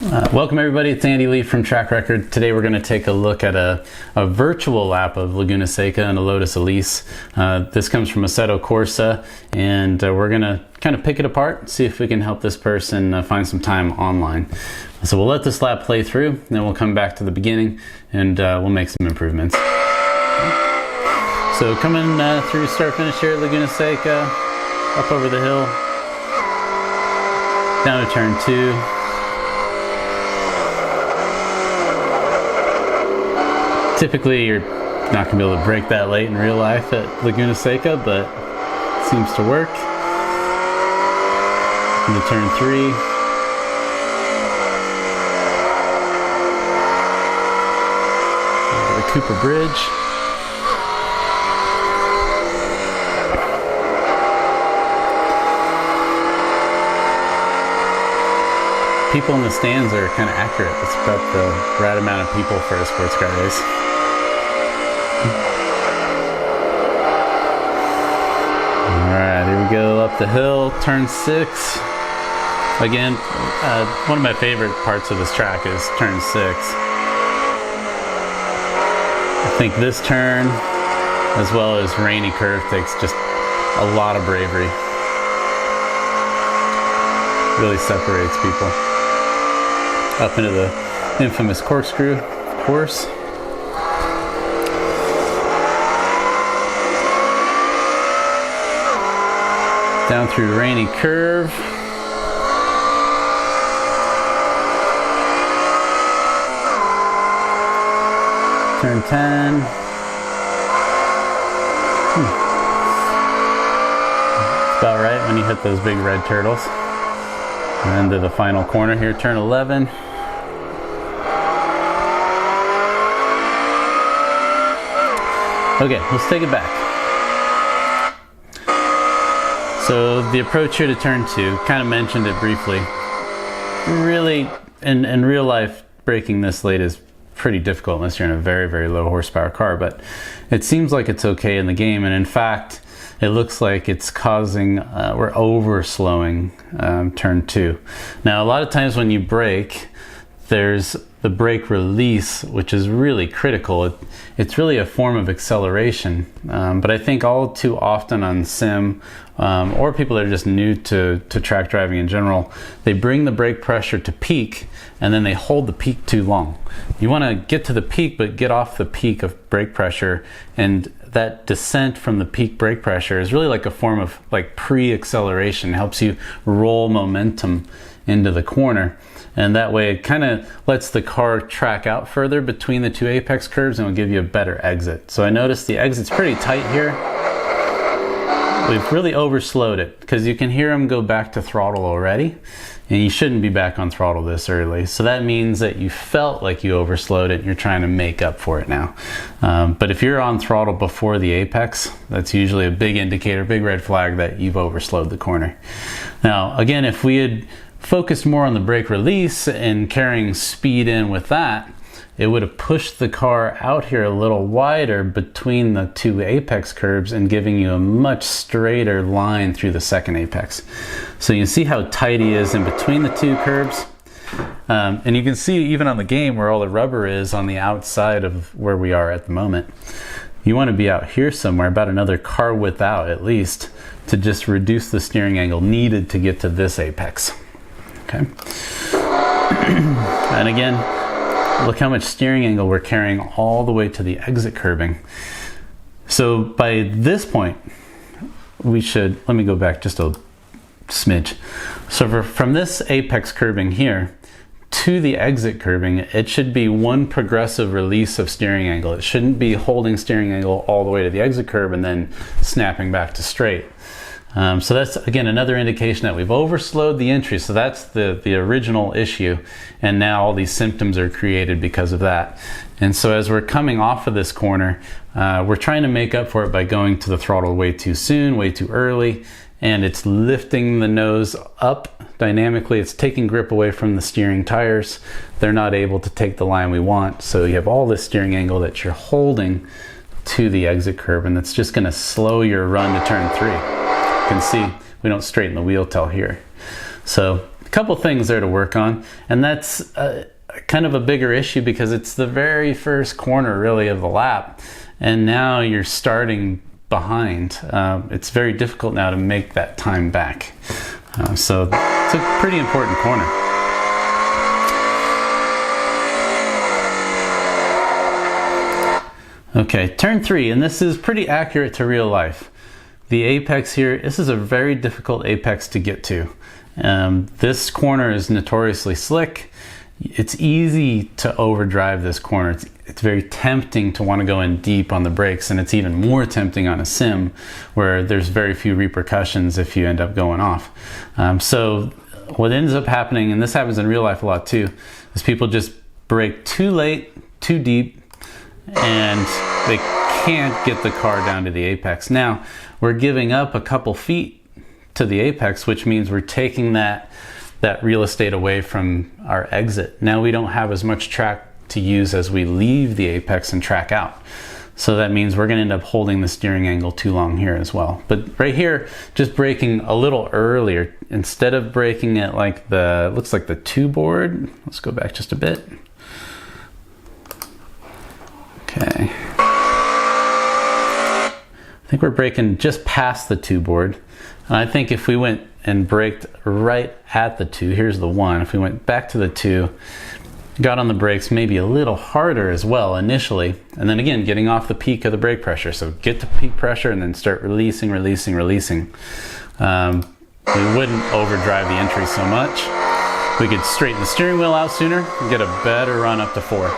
Welcome everybody, it's Andy Lee from Track Rekord. Today we're going to take a look at a virtual lap of Laguna Seca and a Lotus Elise. This comes from Assetto Corsa, and we're going to kind of pick it apart, see if we can help this person find some time online. So we'll let this lap play through, then we'll come back to the beginning and we'll make some improvements. So coming through start finish here at Laguna Seca, up over the hill, down to turn 2. Typically, you're not going to be able to brake that late in real life at Laguna Seca, but it seems to work. Into turn 3. The Cooper Bridge. People in the stands are kind of accurate. It's about the right amount of people for a sports car race. Alright, here we go up the hill, turn 6. Again, one of my favorite parts of this track is turn 6. I think this turn, as well as rainy curve, takes just a lot of bravery. Really separates people. Up into the infamous corkscrew, of course. Down through the rainy curve. Turn 10. It's about right when you hit those big red turtles. And into the final corner here, turn 11. Okay, let's take it back. So the approach here to turn 2, kind of mentioned it briefly. Really, in real life, braking this late is pretty difficult unless you're in a very, very low horsepower car, but it seems like it's okay in the game, and in fact, it looks like it's causing, we're over slowing turn 2. Now, a lot of times when you brake, there's the brake release, which is really critical. It's really a form of acceleration, but I think all too often on sim, or people that are just new to track driving in general, they bring the brake pressure to peak and then they hold the peak too long. You want to get to the peak, but get off the peak of brake pressure, and that descent from the peak brake pressure is really like a form of like pre-acceleration. It helps you roll momentum into the corner, and that way it kind of lets the car track out further between the two apex curves and will give you a better exit. So I noticed the exit's pretty tight here. We've really overslowed it because you can hear them go back to throttle already, and you shouldn't be back on throttle this early. So that means that you felt like you overslowed it and you're trying to make up for it now. But if you're on throttle before the apex, that's usually a big indicator, big red flag that you've overslowed the corner. Now, again, if we had focused more on the brake release and carrying speed in with that, it would have pushed the car out here a little wider between the two apex curves and giving you a much straighter line through the second apex. So you can see how tight he is in between the two curves. And you can see even on the game where all the rubber is on the outside of where we are at the moment. You want to be out here somewhere, about another car width out at least, to just reduce the steering angle needed to get to this apex. Okay. And again, look how much steering angle we're carrying all the way to the exit curbing. So by this point, we should, let me go back just a smidge. So from this apex curbing here to the exit curbing, it should be one progressive release of steering angle. It shouldn't be holding steering angle all the way to the exit curb and then snapping back to straight. So that's, again, another indication that we've overslowed the entry. So that's the original issue, and now all these symptoms are created because of that. And so as we're coming off of this corner, we're trying to make up for it by going to the throttle way too soon, way too early, and it's lifting the nose up dynamically. It's taking grip away from the steering tires. They're not able to take the line we want, so you have all this steering angle that you're holding to the exit curve, and that's just going to slow your run to turn 3. You can see we don't straighten the wheel till here. So a couple things there to work on, and that's kind of a bigger issue because it's the very first corner really of the lap, and now you're starting behind. It's very difficult now to make that time back. So it's a pretty important corner. Okay, turn 3, and this is pretty accurate to real life. The apex here, this is a very difficult apex to get to. This corner is notoriously slick. It's easy to overdrive this corner. It's very tempting to want to go in deep on the brakes, and it's even more tempting on a sim where there's very few repercussions if you end up going off. So what ends up happening, and this happens in real life a lot too, is people just brake too late, too deep, and they can't get the car down to the apex. Now, we're giving up a couple feet to the apex, which means we're taking that real estate away from our exit. Now we don't have as much track to use as we leave the apex and track out. So that means we're going to end up holding the steering angle too long here as well. But right here, just braking a little earlier, instead of braking it like looks like the 2 board. Let's go back just a bit. Okay. I think we're braking just past the 2 board. And I think if we went and braked right at the 2, here's the 1, if we went back to the 2, got on the brakes maybe a little harder as well initially, and then again getting off the peak of the brake pressure. So get to peak pressure and then start releasing. We wouldn't overdrive the entry so much. We could straighten the steering wheel out sooner and get a better run up to 4.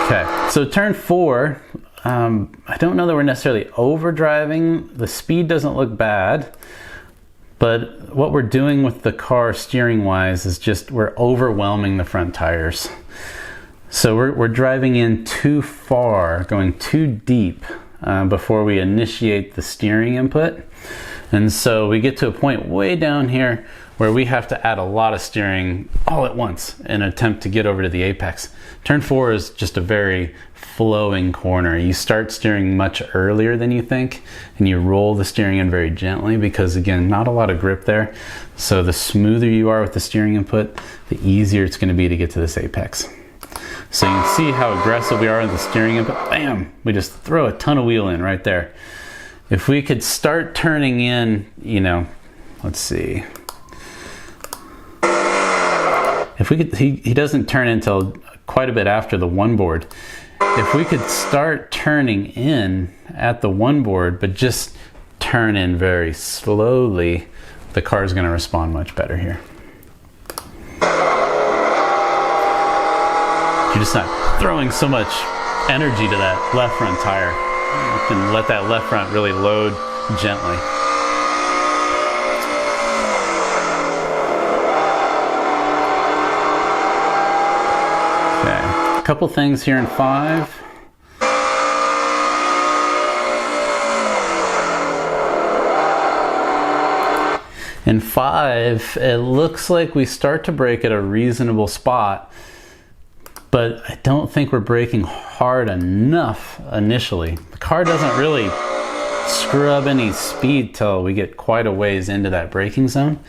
Okay, so turn 4, I don't know that we're necessarily overdriving. The speed doesn't look bad, but what we're doing with the car steering wise is just we're overwhelming the front tires. So we're driving in too far, going too deep before we initiate the steering input. And so we get to a point way down here where we have to add a lot of steering all at once in an attempt to get over to the apex. Turn 4 is just a very flowing corner. You start steering much earlier than you think, and you roll the steering in very gently because, again, not a lot of grip there. So the smoother you are with the steering input, the easier it's going to be to get to this apex. So you can see how aggressive we are with the steering input. Bam! We just throw a ton of wheel in right there. If we could start turning in, let's see. If we could, he doesn't turn until quite a bit after the 1 board. If we could start turning in at the 1 board, but just turn in very slowly, the car is going to respond much better here. You're just not throwing so much energy to that left front tire. You can let that left front really load gently. Okay, a couple things here in 5. In 5, it looks like we start to brake at a reasonable spot, but I don't think we're braking hard enough initially. The car doesn't really scrub any speed till we get quite a ways into that braking zone.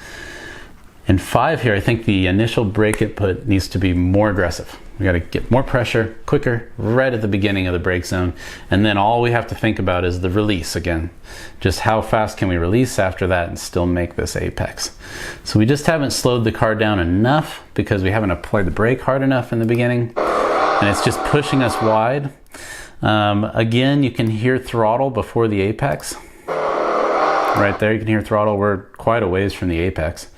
In 5 here, I think the initial brake input needs to be more aggressive. We got to get more pressure, quicker, right at the beginning of the brake zone. And then all we have to think about is the release again. Just how fast can we release after that and still make this apex? So we just haven't slowed the car down enough because we haven't applied the brake hard enough in the beginning. And it's just pushing us wide. Again, you can hear throttle before the apex. Right there, you can hear throttle. We're quite a ways from the apex.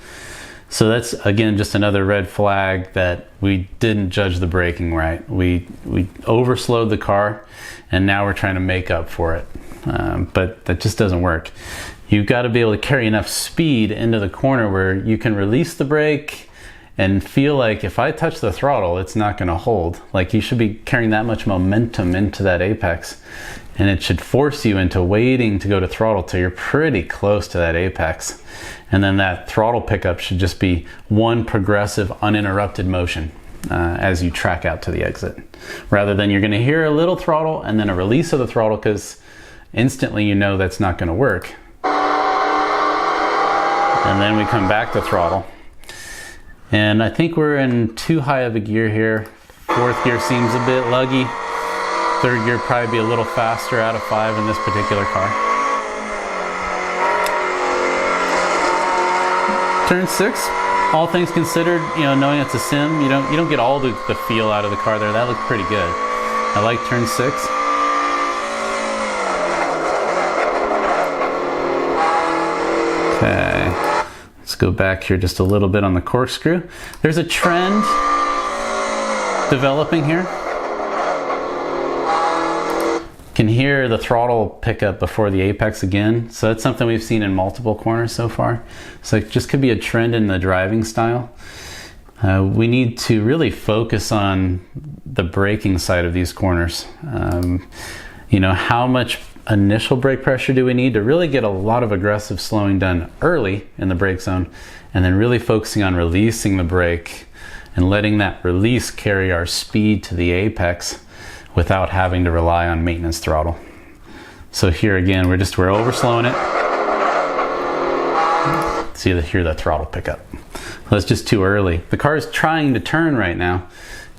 So that's, again, just another red flag that we didn't judge the braking right. We overslowed the car, and now we're trying to make up for it. But that just doesn't work. You've got to be able to carry enough speed into the corner where you can release the brake and feel like if I touch the throttle, it's not going to hold. Like you should be carrying that much momentum into that apex, and it should force you into waiting to go to throttle till you're pretty close to that apex. And then that throttle pickup should just be one progressive, uninterrupted motion as you track out to the exit. Rather than you're going to hear a little throttle and then a release of the throttle, because instantly you know that's not going to work. And then we come back to throttle. And I think we're in too high of a gear here. Fourth gear seems a bit luggy. Third gear probably be a little faster out of 5 in this particular car. Turn 6, all things considered, you know, knowing it's a sim, you don't get all the feel out of the car there. That looked pretty good. I like turn 6. Okay, let's go back here just a little bit on the corkscrew. There's a trend developing here. Can hear the throttle pick up before the apex again. So that's something we've seen in multiple corners so far. So it just could be a trend in the driving style. We need to really focus on the braking side of these corners. You know, how much initial brake pressure do we need to really get a lot of aggressive slowing done early in the brake zone, and then really focusing on releasing the brake and letting that release carry our speed to the apex without having to rely on maintenance throttle. So here again, we're overslowing it. See, hear the throttle pick up. That's just too early. The car is trying to turn right now,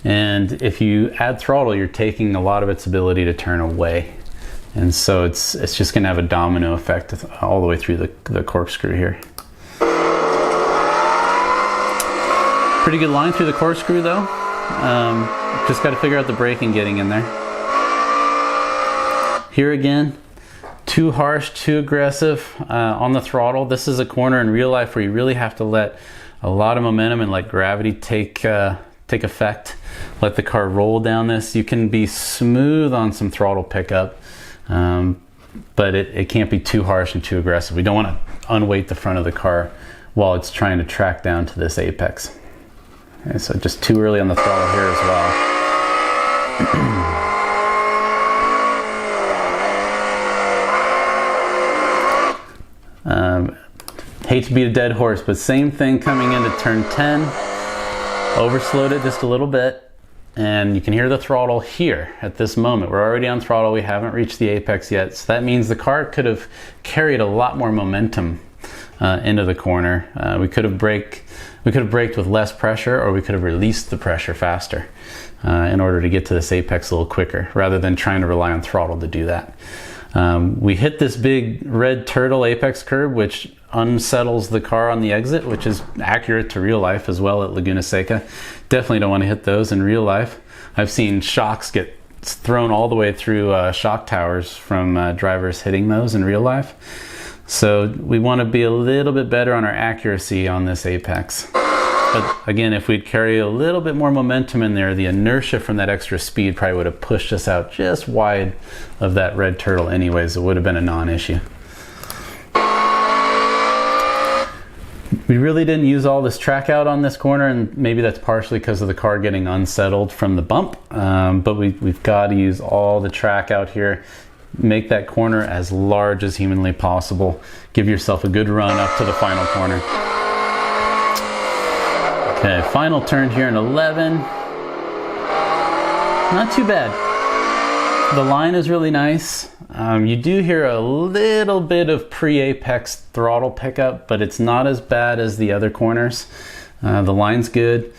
and if you add throttle, you're taking a lot of its ability to turn away. And so it's just gonna have a domino effect all the way through the corkscrew here. Pretty good line through the corkscrew though. Just got to figure out the braking getting in there. Here again, too harsh, too aggressive on the throttle. This is a corner in real life where you really have to let a lot of momentum and let gravity take effect. Let the car roll down this. You can be smooth on some throttle pickup, but it can't be too harsh and too aggressive. We don't want to unweight the front of the car while it's trying to track down to this apex. Okay, so just too early on the throttle here as well. Hate to beat a dead horse, but same thing coming into turn 10. Overslowed it just a little bit, and you can hear the throttle here at this moment. We're already on throttle, we haven't reached the apex yet, so that means the car could have carried a lot more momentum into the corner. We could have braked with less pressure, or we could have released the pressure faster in order to get to this apex a little quicker, rather than trying to rely on throttle to do that. We hit this big red turtle apex curb, which unsettles the car on the exit, which is accurate to real life as well at Laguna Seca. Definitely don't want to hit those in real life. I've seen shocks get thrown all the way through shock towers from drivers hitting those in real life. So we want to be a little bit better on our accuracy on this apex. But again, if we'd carry a little bit more momentum in there, the inertia from that extra speed probably would have pushed us out just wide of that red turtle anyways. It would have been a non-issue. We really didn't use all this track out on this corner, and maybe that's partially because of the car getting unsettled from the bump, but we've got to use all the track out here. Make that corner as large as humanly possible. Give yourself a good run up to the final corner. Okay, final turn here in 11. Not too bad. The line is really nice. You do hear a little bit of pre-apex throttle pickup, but it's not as bad as the other corners. The line's good.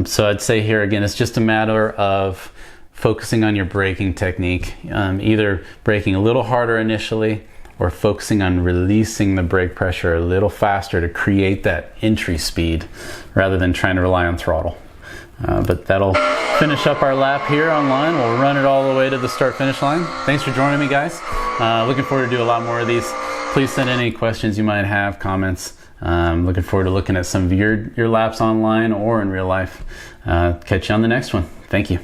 So I'd say here again, it's just a matter of focusing on your braking technique, either braking a little harder initially or focusing on releasing the brake pressure a little faster to create that entry speed rather than trying to rely on throttle. But that'll finish up our lap here online. We'll run it all the way to the start finish line. Thanks for joining me, guys. Looking forward to do a lot more of these. Please send any questions you might have, comments. Looking forward to looking at some of your laps online or in real life. Catch you on the next one. Thank you.